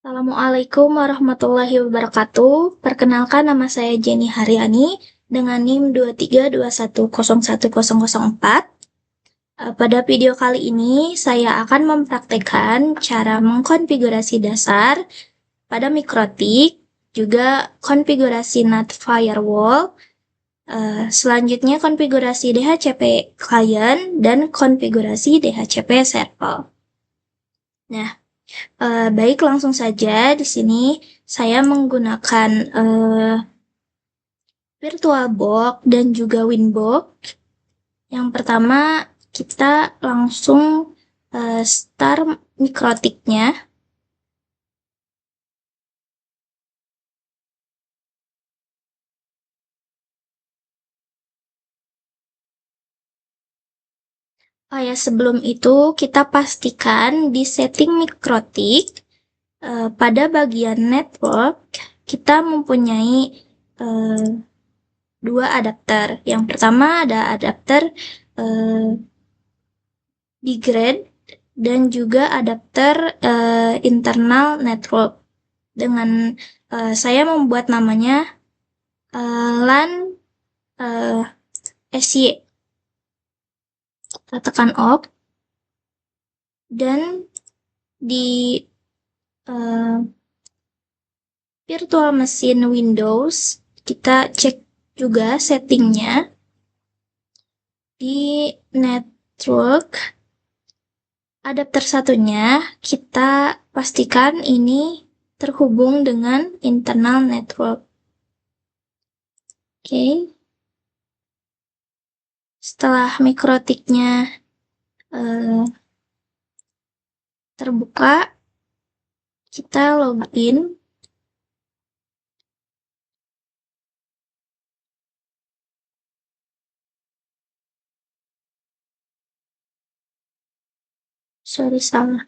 Assalamualaikum warahmatullahi wabarakatuh. Perkenalkan nama saya Jenny Haryani dengan NIM 232101004. Pada video kali ini saya akan mempraktekkan cara mengkonfigurasi dasar pada mikrotik, juga konfigurasi NAT firewall, selanjutnya konfigurasi DHCP client dan konfigurasi DHCP server. Nah, baik, langsung saja. Di sini saya menggunakan VirtualBox dan juga Winbox. Yang pertama, kita langsung start mikrotiknya. Oh ya, sebelum itu kita pastikan di setting mikrotik pada bagian network kita mempunyai dua adapter. Yang pertama ada adapter degrade dan juga adapter internal network. Dengan saya membuat namanya LAN SY. Kita tekan OK dan di virtual machine Windows kita cek juga settingnya di network adapter satunya. Kita pastikan ini terhubung dengan internal network. Oke. Setelah mikrotiknya terbuka, kita login. Sorry, salah.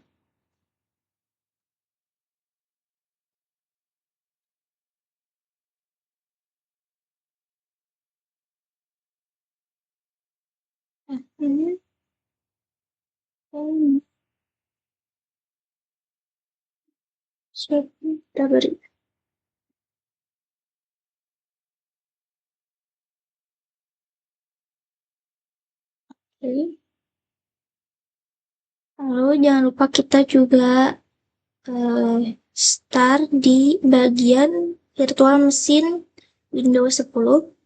Ini sudah beri. Oke. Lalu jangan lupa kita juga start di bagian virtual machine Windows 10.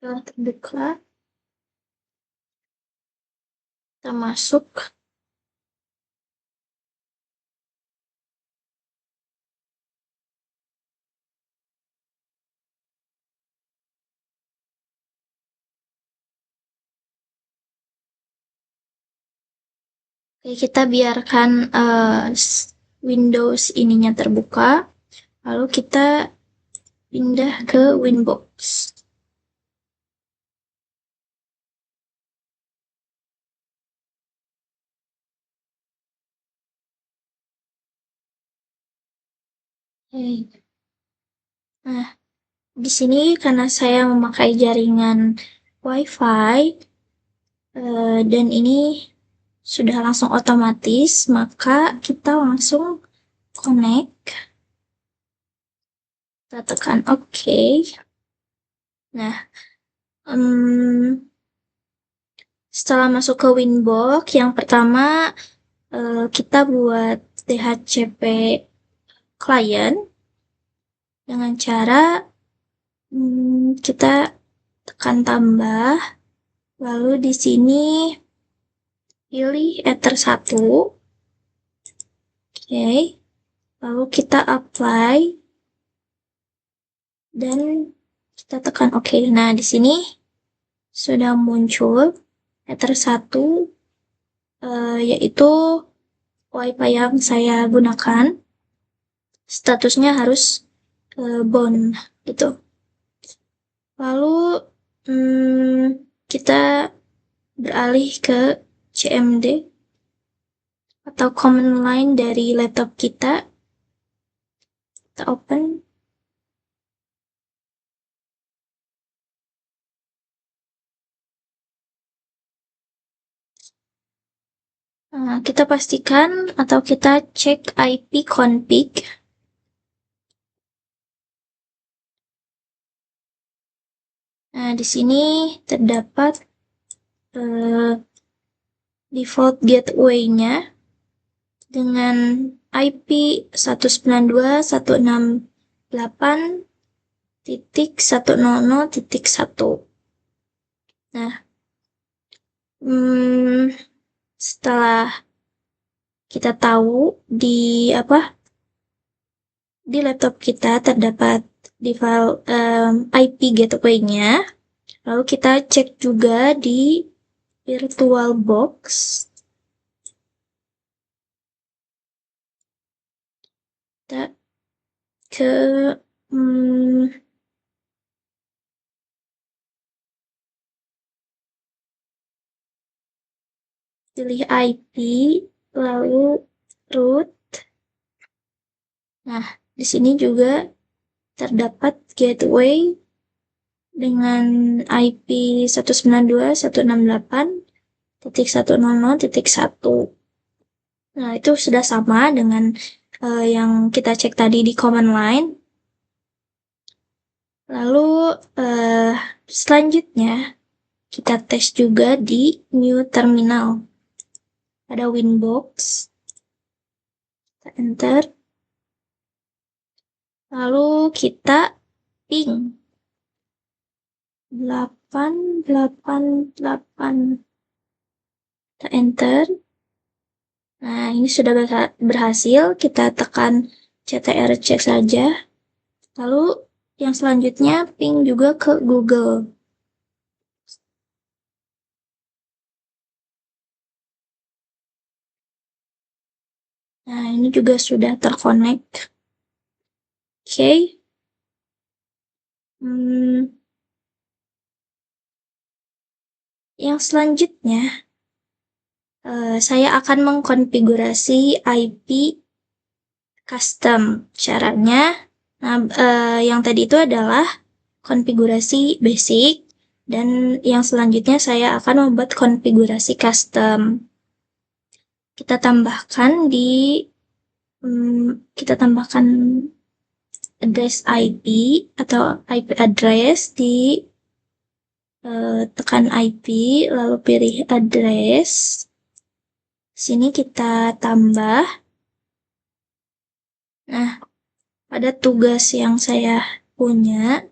Setelah terbuka, kita masuk. Oke, kita biarkan Windows ininya terbuka, lalu kita pindah ke Winbox. Nah, di sini karena saya memakai jaringan WiFi dan ini sudah langsung otomatis, maka kita langsung connect. Kita tekan OK. Nah, setelah masuk ke Winbox, yang pertama kita buat DHCP client dengan cara kita tekan tambah, lalu di sini pilih Ether 1. Oke. Lalu kita apply dan kita tekan OK. Nah, di sini sudah muncul Ether 1 yaitu WiFi yang saya gunakan. Statusnya harus bound gitu. Lalu kita beralih ke CMD atau command line dari laptop kita. Kita open. Kita pastikan atau kita cek IP config. Nah, di sini terdapat default gateway-nya dengan IP 192.168.100.1. Nah, setelah kita tahu di laptop kita terdapat di file IP gateway-nya, lalu kita cek juga di VirtualBox. Kita ke pilih IP, lalu root. Nah, di sini juga terdapat gateway dengan IP 192.168.100.1. Nah, itu sudah sama dengan yang kita cek tadi di command line. Lalu selanjutnya kita tes juga di new terminal. Ada Winbox. Kita enter. Lalu kita ping 888. Kita enter. Nah, ini sudah berhasil. Kita tekan CTRL-C saja. Lalu yang selanjutnya ping juga ke Google. Nah, ini juga sudah terconnect. Oke. Yang selanjutnya, saya akan mengkonfigurasi IP custom. Caranya, yang tadi itu adalah konfigurasi basic, dan yang selanjutnya saya akan membuat konfigurasi custom. Kita tambahkan address IP atau IP address di tekan IP, lalu pilih address. Sini kita tambah. Nah, pada tugas yang saya punya,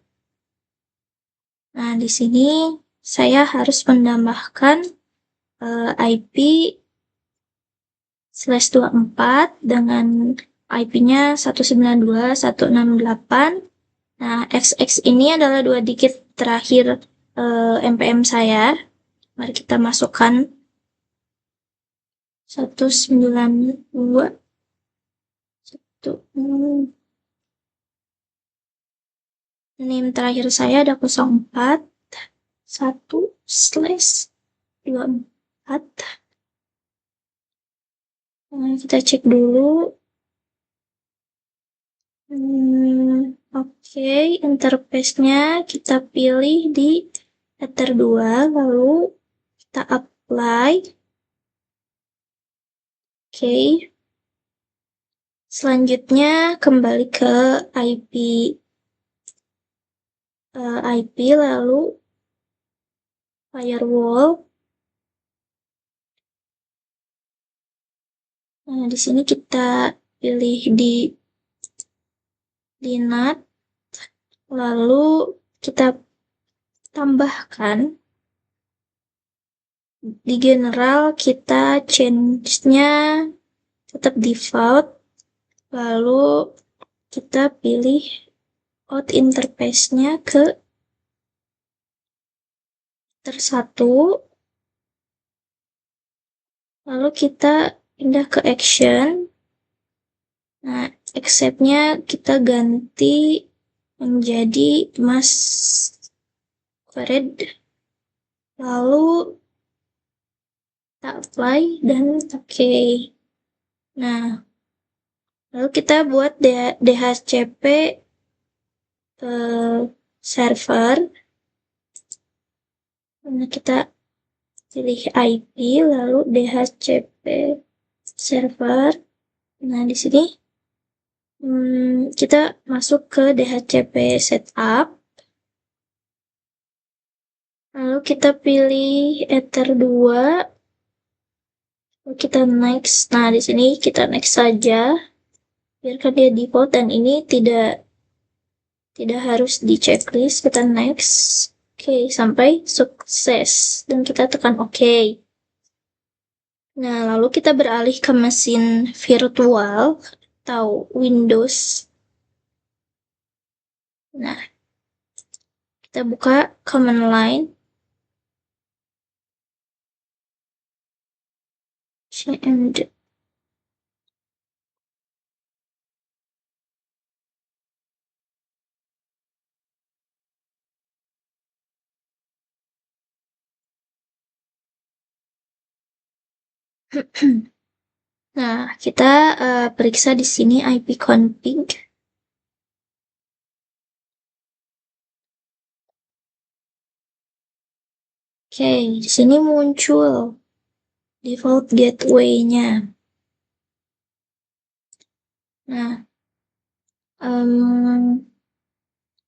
nah di sini saya harus menambahkan IP /24 dengan IP-nya 192.168. Nah, XX ini adalah 2 digit terakhir MPM saya. Mari kita masukkan 192. Name terakhir saya ada 041/24. Kita cek dulu. Oke, interface-nya kita pilih di Ether 2, lalu kita apply. Oke. Selanjutnya kembali ke IP lalu firewall. Nah, di sini kita pilih di NAT, lalu kita tambahkan di general, kita change-nya tetap default, lalu kita pilih out interface-nya ke tersatu, lalu kita pindah ke action. Nah, accept-nya kita ganti menjadi masquerade, lalu kita apply dan oke. Nah, lalu kita buat DHCP server. Nah, kita pilih IP lalu DHCP server. Nah, di sini kita masuk ke DHCP setup. Lalu kita pilih Ether 2. Lalu kita next. Nah, di sini kita next saja. Biarkan dia default dan ini tidak harus di checklist. Kita next. Oke, sampai sukses. Dan kita tekan OK. Nah, lalu kita beralih ke mesin virtual atau Windows. Nah, kita buka command line. Cmd. Nah, kita periksa di sini ipconfig. Oke, di sini muncul default gateway-nya. Nah,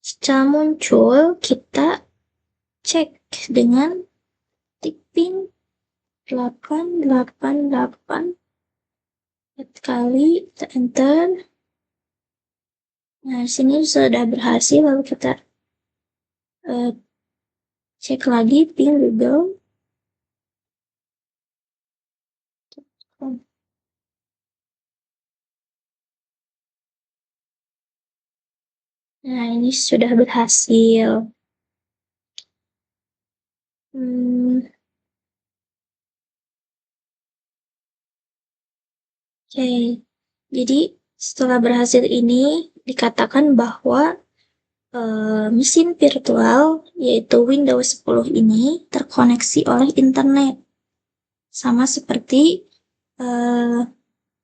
setelah muncul, kita cek dengan pin 888 kali, kita enter. Nah, sini sudah berhasil, lalu kita cek lagi pin Google. Nah, ini sudah berhasil. Oke, jadi setelah berhasil ini dikatakan bahwa mesin virtual yaitu Windows 10 ini terkoneksi oleh internet, sama seperti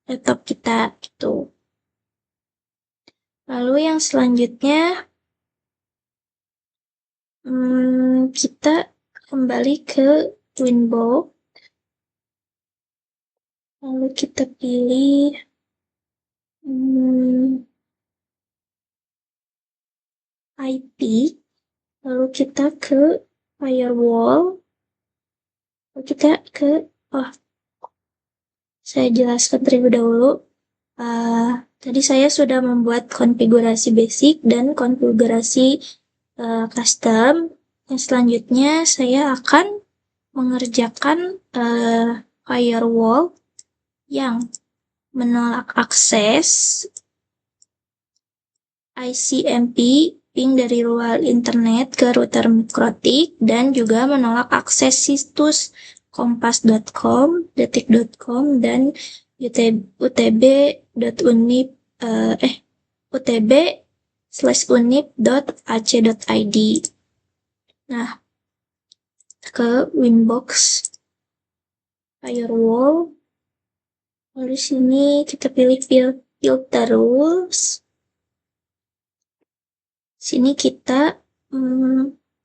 laptop kita gitu. Lalu yang selanjutnya kita kembali ke Winbox, lalu kita pilih IP, lalu kita ke firewall, lalu kita ke saya jelaskan terlebih dahulu. Tadi saya sudah membuat konfigurasi basic dan konfigurasi custom. Yang selanjutnya saya akan mengerjakan firewall yang menolak akses ICMP ping dari luar internet ke router mikrotik dan juga menolak akses situs kompas.com, detik.com, dan utb/unip.ac.id. Nah, ke Winbox firewall. Lalu sini kita pilih filter rules. Sini kita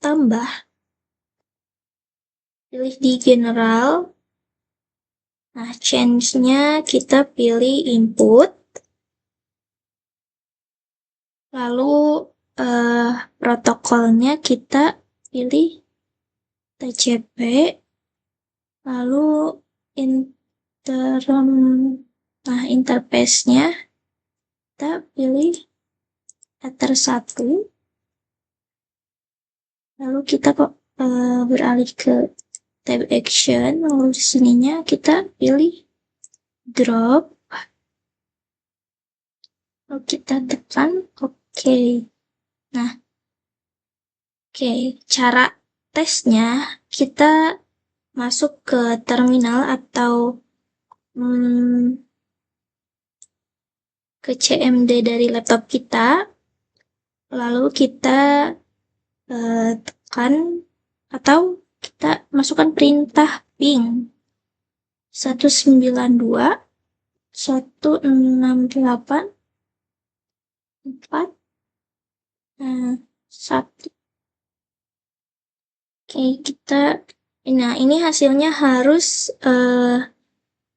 tambah, pilih di general. Nah, change-nya kita pilih input. Lalu protokolnya kita pilih TCP. Lalu interface-nya kita pilih Ether 1. Lalu kita beralih ke tab action. Lalu di sininya kita pilih drop. Lalu kita tekan OK. Nah, cara tesnya kita masuk ke terminal atau ke CMD dari laptop kita, lalu kita tekan atau kita masukkan perintah ping 192.168.4.1. Nah ini hasilnya harus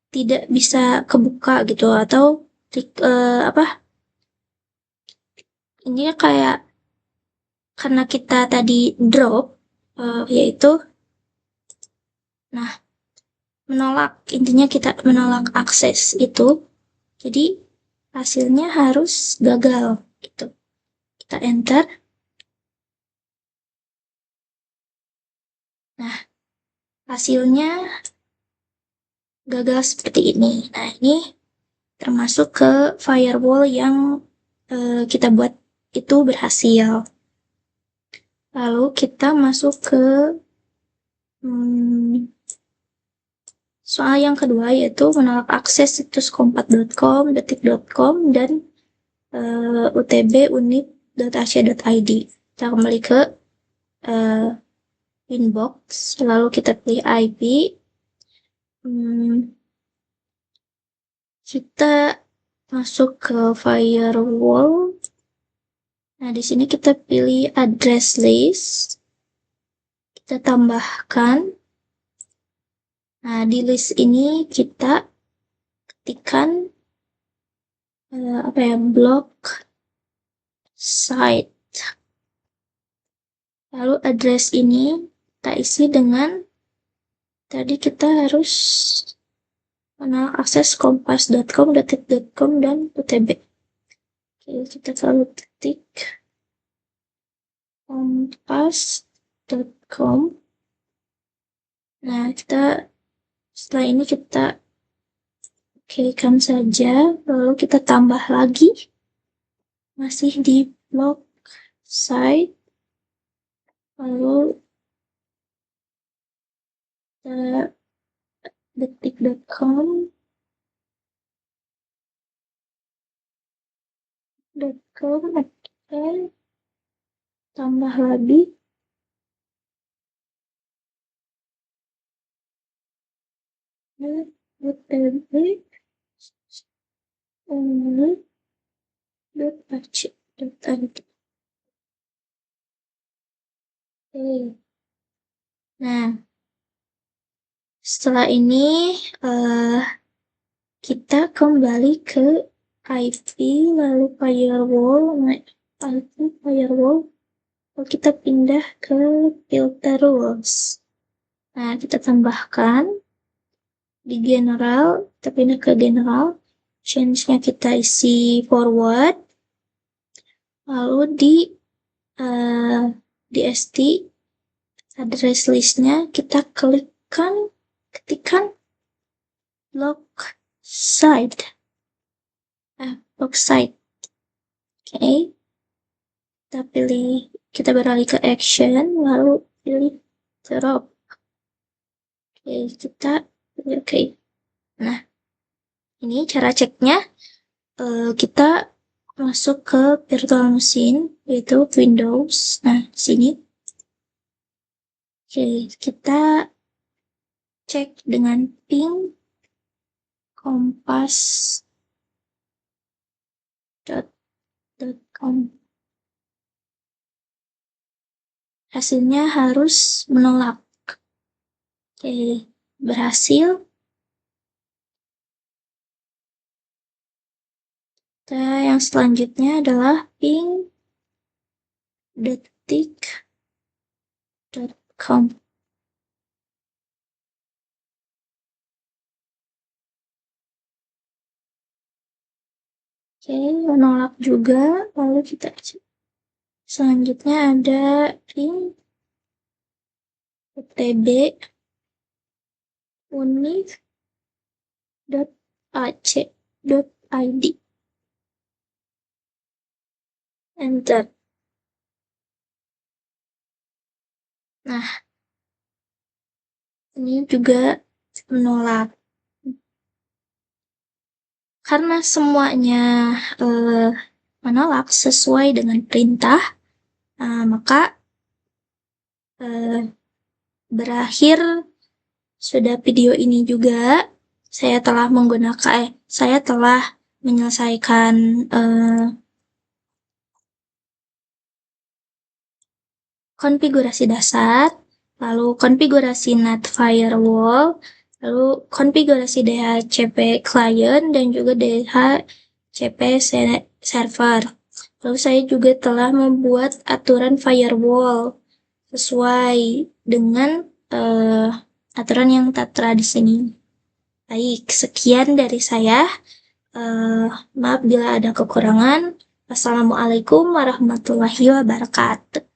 tidak bisa kebuka gitu, atau ini kayak karena kita tadi drop, yaitu menolak, intinya kita menolak akses itu, jadi hasilnya harus gagal gitu. Kita enter. Nah, hasilnya gagal seperti ini. Nah, ini termasuk ke firewall yang kita buat itu berhasil. Lalu kita masuk ke soal yang kedua, yaitu menolak akses situs kompat.com, detik.com, dan utb.unip.asia.id. Kita kembali ke inbox, lalu kita pilih IP. Kita masuk ke firewall. Nah, di sini kita pilih address list. Kita tambahkan. Nah, di list ini kita ketikkan block site. Lalu address ini kita isi dengan tadi kita harus menolak akses kompas.com, detik.com, dan utb. Oke, kita selalu ketik kompas.com. Nah, setelah ini kita okekan saja, lalu kita tambah lagi, masih di block site, lalu detik.com, tambah lagi, Nah, setelah ini kita kembali ke IP, lalu firewall, lalu kita pindah ke filter rules. Nah, kita tambahkan di general, kita pindah ke general, change-nya kita isi forward, lalu di DST address list-nya kita ketikkan block site. Oke, kita beralih ke action, lalu pilih drop. Oke. Nah, ini cara ceknya. Kita masuk ke virtual machine, yaitu Windows. Nah, di sini. Oke, kita cek dengan ping kompas.com. hasilnya harus menolak. Oke, berhasil. Yang selanjutnya adalah ping.detik.com. Oke, menolak juga. Lalu kita cek. Selanjutnya ada ping.utb.univ.ac.id. Enter. Nah, ini juga menolak. Karena semuanya menolak sesuai dengan perintah, maka berakhir sudah video ini juga. Saya telah menyelesaikan konfigurasi dasar, lalu konfigurasi NAT firewall, lalu konfigurasi DHCP client, dan juga DHCP server. Lalu saya juga telah membuat aturan firewall sesuai dengan aturan yang tertera di sini. Baik, sekian dari saya. Maaf bila ada kekurangan. Wassalamualaikum warahmatullahi wabarakatuh.